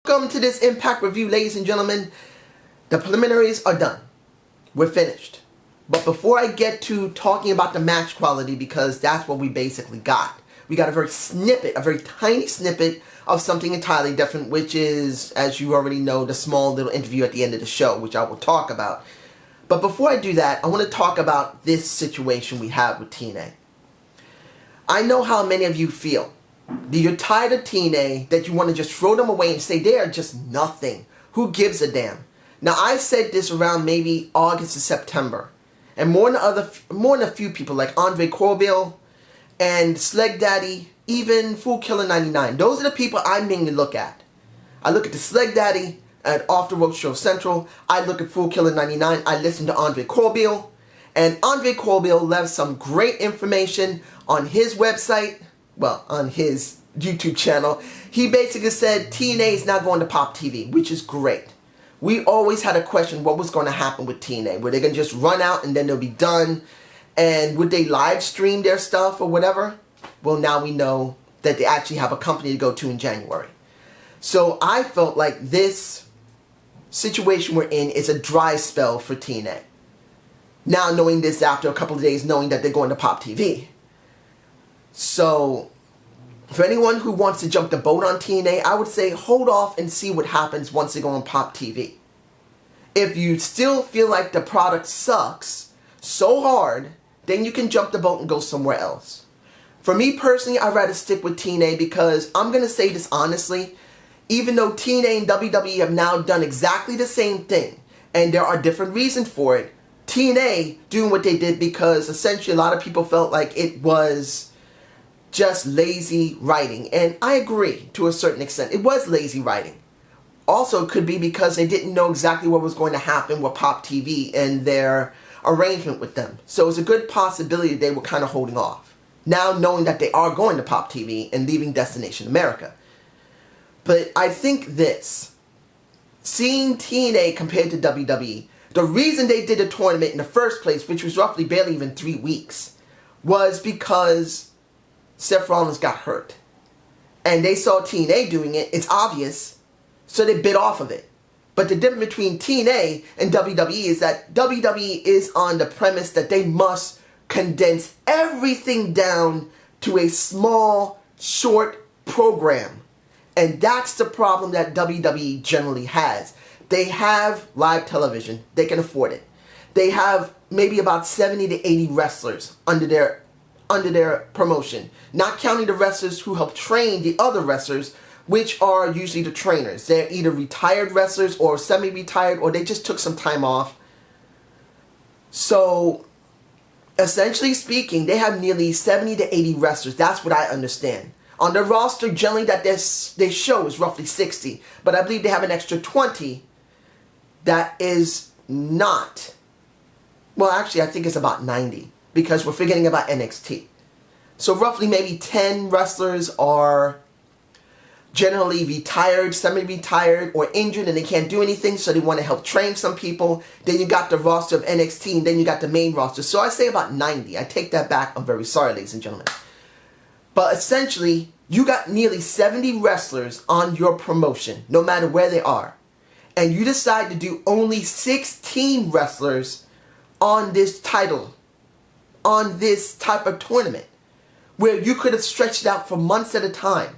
Welcome to this Impact Review, ladies and gentlemen. The preliminaries are done. We're finished. But before I get to talking about the match quality, because that's what we basically got. We got a very tiny snippet of something entirely different, which is, as you already know, the small little interview at the end of the show, which I will talk about. But before I do that, I want to talk about this situation we have with TNA. I know how many of you feel. You're tired of TNA, that you want to just throw them away and say they are just nothing. Who gives a damn? Now, I said this around maybe August or September. And more than a few people like Andre Corbell and Sleg Daddy, even Fool Killer 99. Those are the people I mainly look at. I look at the Sleg Daddy at Off the Road Show Central. I look at Fool Killer 99. I listen to Andre Corbell. And Andre Corbell left some great information on his website. Well, on his YouTube channel. He basically said TNA is now going to Pop TV, which is great. We always had a question what was going to happen with TNA. Were they going to just run out and then they'll be done? And would they live stream their stuff or whatever? Well, now we know that they actually have a company to go to in January. So I felt like this situation we're in is a dry spell for TNA. Now knowing this after a couple of days, knowing that they're going to Pop TV. So, for anyone who wants to jump the boat on TNA, I would say hold off and see what happens once they go on Pop TV. If you still feel like the product sucks so hard, then you can jump the boat and go somewhere else. For me personally, I'd rather stick with TNA because I'm going to say this honestly, even though TNA and WWE have now done exactly the same thing, and there are different reasons for it, TNA doing what they did because essentially a lot of people felt like it was just lazy writing, and I agree to a certain extent. It was lazy writing. Also, it could be because they didn't know exactly what was going to happen with Pop TV and their arrangement with them. So it's a good possibility they were kind of holding off. Now knowing that they are going to Pop TV and leaving Destination America. But I think this, seeing TNA compared to WWE, the reason they did a tournament in the first place, which was roughly barely even 3 weeks, was because Seth Rollins got hurt. And they saw TNA doing it, it's obvious, so they bit off of it. But the difference between TNA and WWE is that WWE is on the premise that they must condense everything down to a small, short program. And that's the problem that WWE generally has. They have live television, they can afford it. They have maybe about 70 to 80 wrestlers under their promotion, not counting the wrestlers who help train the other wrestlers, which are usually the trainers. They're either retired wrestlers or semi-retired, or they just took some time off. So, essentially speaking, they have nearly 70 to 80 wrestlers. That's what I understand. On their roster, generally that they show is roughly 60, but I believe they have an extra 20 that is not. Well, actually, I think it's about 90. Because we're forgetting about NXT. So roughly maybe 10 wrestlers are generally retired, semi-retired, or injured and they can't do anything, so they want to help train some people. Then you got the roster of NXT, and then you got the main roster. So I say about 90. I take that back. I'm very sorry, ladies and gentlemen. But essentially, you got nearly 70 wrestlers on your promotion, no matter where they are. And you decide to do only 16 wrestlers on this title, on this type of tournament, where you could have stretched it out for months at a time.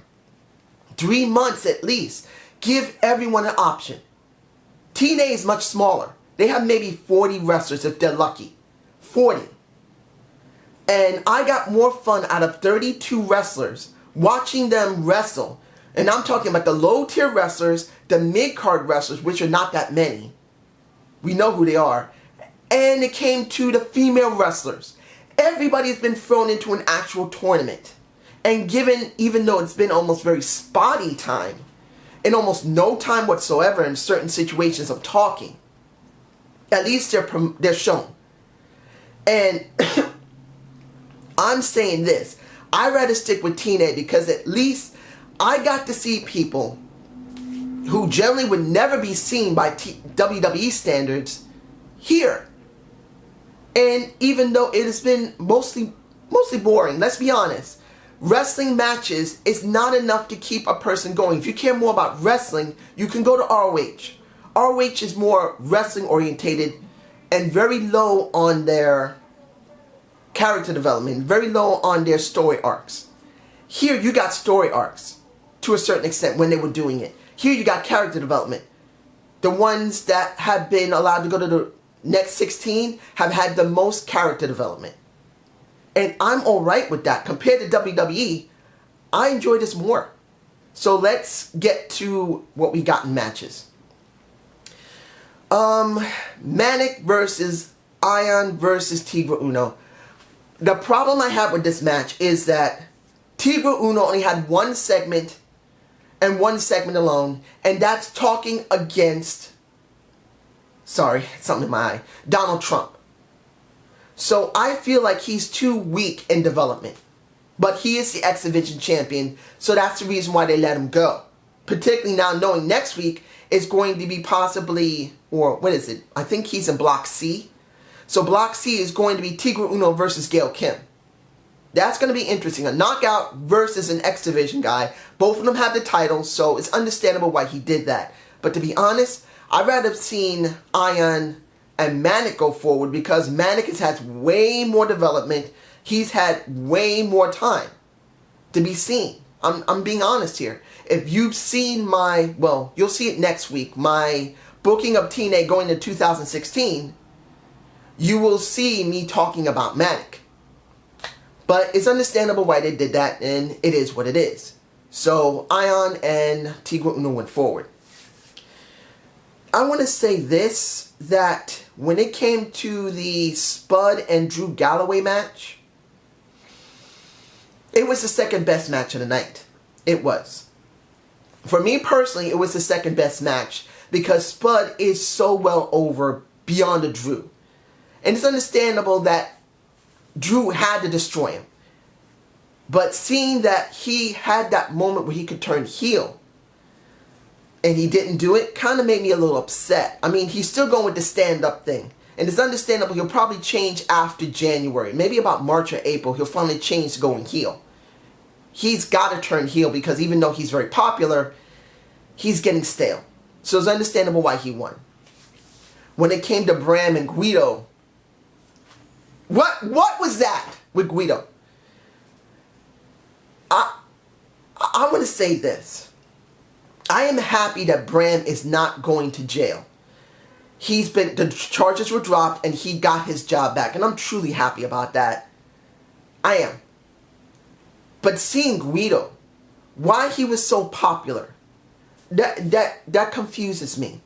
3 months at least. Give everyone an option. TNA is much smaller. They have maybe 40 wrestlers if they're lucky. 40. And I got more fun out of 32 wrestlers watching them wrestle. And I'm talking about the low tier wrestlers, the mid-card wrestlers, which are not that many. We know who they are. And it came to the female wrestlers. Everybody's been thrown into an actual tournament. And given, even though it's been almost very spotty time, and almost no time whatsoever in certain situations of talking, at least they're shown. And I'm saying this, I'd rather stick with TNA because at least I got to see people who generally would never be seen by WWE standards here. And even though it has been mostly boring, let's be honest, Wrestling matches is not enough to keep a person going. If you care more about wrestling, you can go to ROH. ROH is more wrestling orientated and very low on their character development, very low on their story arcs. Here you got story arcs to a certain extent when they were doing it. Here you got character development. The ones that have been allowed to go to the next 16 have had the most character development. And I'm alright with that. Compared to WWE, I enjoy this more. So let's get to what we got in matches. Manic versus Ion versus Tigre Uno. The problem I have with this match is that Tigre Uno only had one segment and one segment alone, and that's talking against, sorry, something in my eye, Donald Trump. So I feel like he's too weak in development. But he is the X Division champion, so that's the reason why they let him go. Particularly now knowing next week is going to be possibly, or what is it? I think he's in Block C. So Block C is going to be Tigre Uno versus Gail Kim. That's going to be interesting. A knockout versus an X Division guy. Both of them have the titles, so it's understandable why he did that. But to be honest, I'd rather have seen Ion and Manic go forward because Manic has had way more development. He's had way more time to be seen. I'm being honest here. If you've seen my, well, you'll see it next week, my booking of TNA going to 2016, you will see me talking about Manic. But it's understandable why they did that, and it is what it is. So, Ion and Tigre Uno went forward. I want to say this, that when it came to the Spud and Drew Galloway match, it was the second best match of the night. It was. For me personally, it was the second best match because Spud is so well over beyond a Drew. And it's understandable that Drew had to destroy him. But seeing that he had that moment where he could turn heel and he didn't do it kind of made me a little upset. I mean, he's still going with the stand-up thing. And it's understandable he'll probably change after January. Maybe about March or April, he'll finally change to going heel. He's got to turn heel because even though he's very popular, he's getting stale. So it's understandable why he won. When it came to Bram and Guido, what was that with Guido? I want to say this. I am happy that Bram is not going to jail. The charges were dropped and he got his job back. And I'm truly happy about that. I am. But seeing Guido, why he was so popular, that confuses me.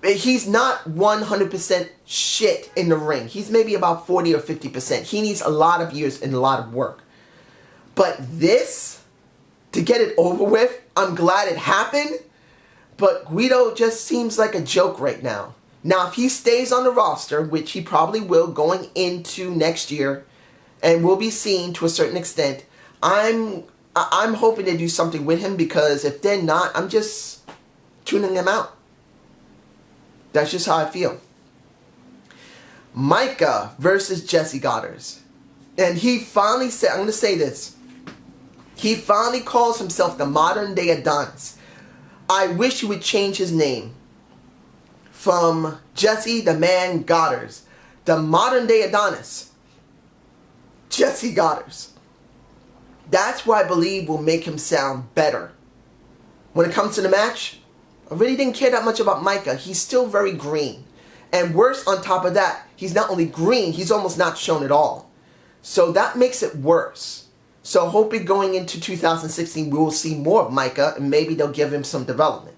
He's not 100% shit in the ring. He's maybe about 40 or 50%. He needs a lot of years and a lot of work. But this, to get it over with, I'm glad it happened. But Guido just seems like a joke right now. Now, if he stays on the roster, which he probably will going into next year, and will be seen to a certain extent, I'm hoping they do something with him because if they're not, I'm just tuning him out. That's just how I feel. Micah versus Jesse Goddard. And he finally said, I'm going to say this. He finally calls himself the modern day Adonis. I wish he would change his name from Jesse the Man Goddard. The modern day Adonis. Jesse Goddard. That's what I believe will make him sound better. When it comes to the match, I really didn't care that much about Micah. He's still very green. And worse on top of that, he's not only green, he's almost not shown at all. So that makes it worse. So hoping going into 2016 we will see more of Micah and maybe they'll give him some development.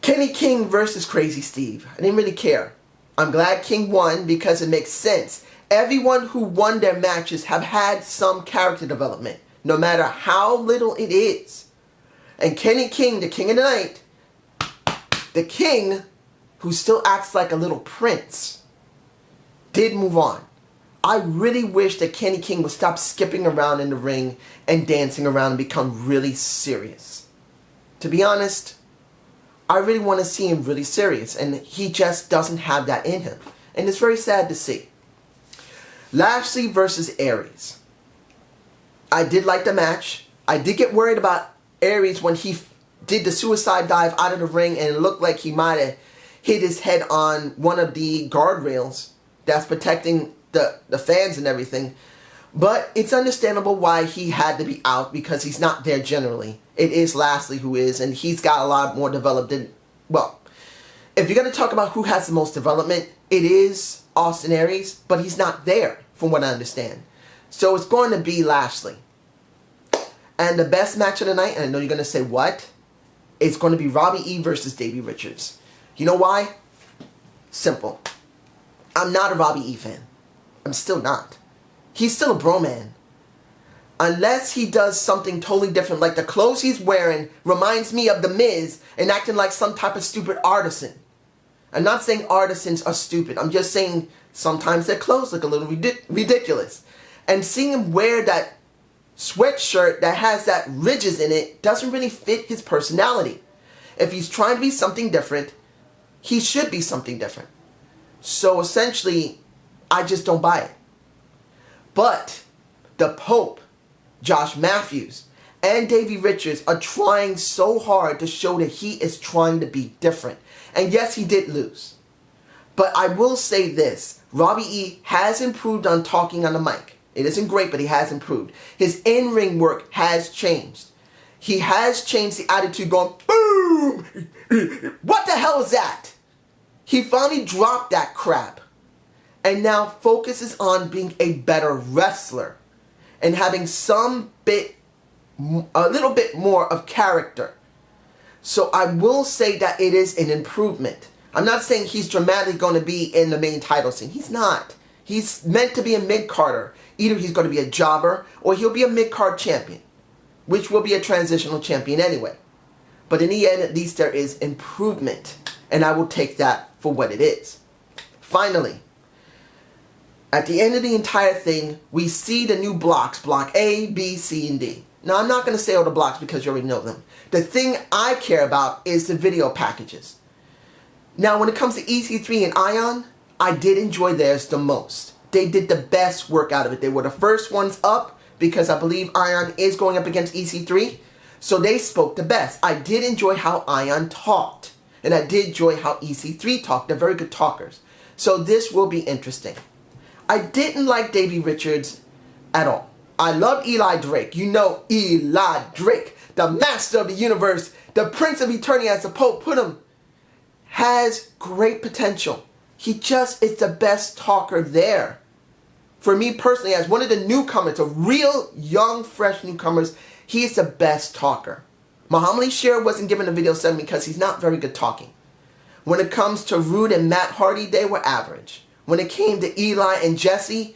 Kenny King versus Crazy Steve. I didn't really care. I'm glad King won because it makes sense. Everyone who won their matches have had some character development, no matter how little it is. And Kenny King, the king of the night, the king who still acts like a little prince, did move on. I really wish that Kenny King would stop skipping around in the ring and dancing around and become really serious. To be honest, I really want to see him really serious, and he just doesn't have that in him. And it's very sad to see. Lashley versus Aries. I did like the match. I did get worried about Aries when he did the suicide dive out of the ring and it looked like he might have hit his head on one of the guardrails that's protecting the fans and everything. But it's understandable why he had to be out because he's not there generally. It is Lashley who is, and he's got a lot more developed than, well, if you're going to talk about who has the most development, it is Austin Aries, but he's not there from what I understand. So it's going to be Lashley. And the best match of the night, and I know you're going to say what? It's going to be Robbie E versus Davey Richards. You know why? Simple. I'm not a Robbie E fan. I'm still not. He's still a bro man. Unless he does something totally different, like the clothes he's wearing reminds me of The Miz and acting like some type of stupid artisan. I'm not saying artisans are stupid. I'm just saying sometimes their clothes look a little ridiculous. And seeing him wear that sweatshirt that has that ridges in it doesn't really fit his personality. If he's trying to be something different, he should be something different. So essentially, I just don't buy it. But the Pope, Josh Matthews, and Davey Richards are trying so hard to show that he is trying to be different. And yes, he did lose. But I will say this. Robbie E has improved on talking on the mic. It isn't great, but he has improved. His in-ring work has changed. He has changed the attitude going, boom! What the hell is that? He finally dropped that crap. And now focuses on being a better wrestler. And having a little bit more of character. So I will say that it is an improvement. I'm not saying he's dramatically going to be in the main title scene. He's not. He's meant to be a mid-carder. Either he's going to be a jobber or he'll be a mid-card champion. Which will be a transitional champion anyway. But in the end, at least there is improvement. And I will take that for what it is. Finally, at the end of the entire thing, we see the new blocks. Block A, B, C, and D. Now, I'm not going to say all the blocks because you already know them. The thing I care about is the video packages. Now, when it comes to EC3 and Ion, I did enjoy theirs the most. They did the best work out of it. They were the first ones up because I believe Ion is going up against EC3. So they spoke the best. I did enjoy how Ion talked. And I did enjoy how EC3 talked. They're very good talkers. So this will be interesting. I didn't like Davey Richards at all. I love Eli Drake. You know Eli Drake, the master of the universe, the prince of eternity, as the Pope put him, has great potential. He just is the best talker there. For me personally, as one of the newcomers, a real young, fresh newcomers, he is the best talker. Muhammad Ali Sher wasn't given a video segment because he's not very good talking. When it comes to Rude and Matt Hardy, they were average. When it came to Eli and Jesse,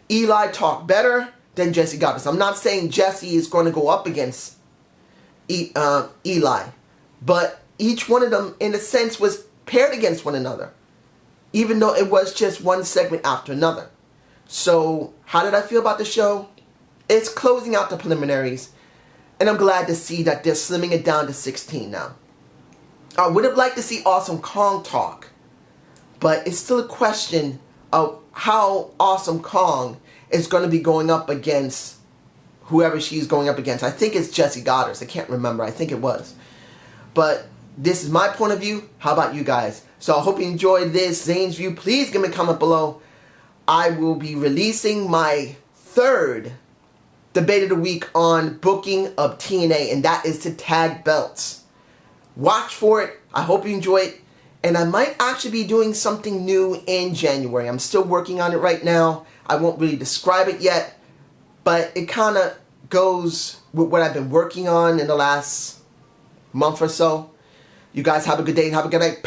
Eli talked better than Jesse Goddess. I'm not saying Jesse is going to go up against Eli. But each one of them, in a sense, was paired against one another. Even though it was just one segment after another. So, how did I feel about the show? It's closing out the preliminaries. And I'm glad to see that they're slimming it down to 16 now. I would have liked to see Awesome Kong talk. But it's still a question of how Awesome Kong is going to be going up against whoever she's going up against. I think it's Jessie Goddard. I can't remember. I think it was. But this is my point of view. How about you guys? So I hope you enjoyed this Zane's View. Please give me a comment below. I will be releasing my third debate of the week on booking of TNA. And that is to tag belts. Watch for it. I hope you enjoy it. And I might actually be doing something new in January. I'm still working on it right now. I won't really describe it yet. But it kind of goes with what I've been working on in the last month or so. You guys have a good day and have a good night.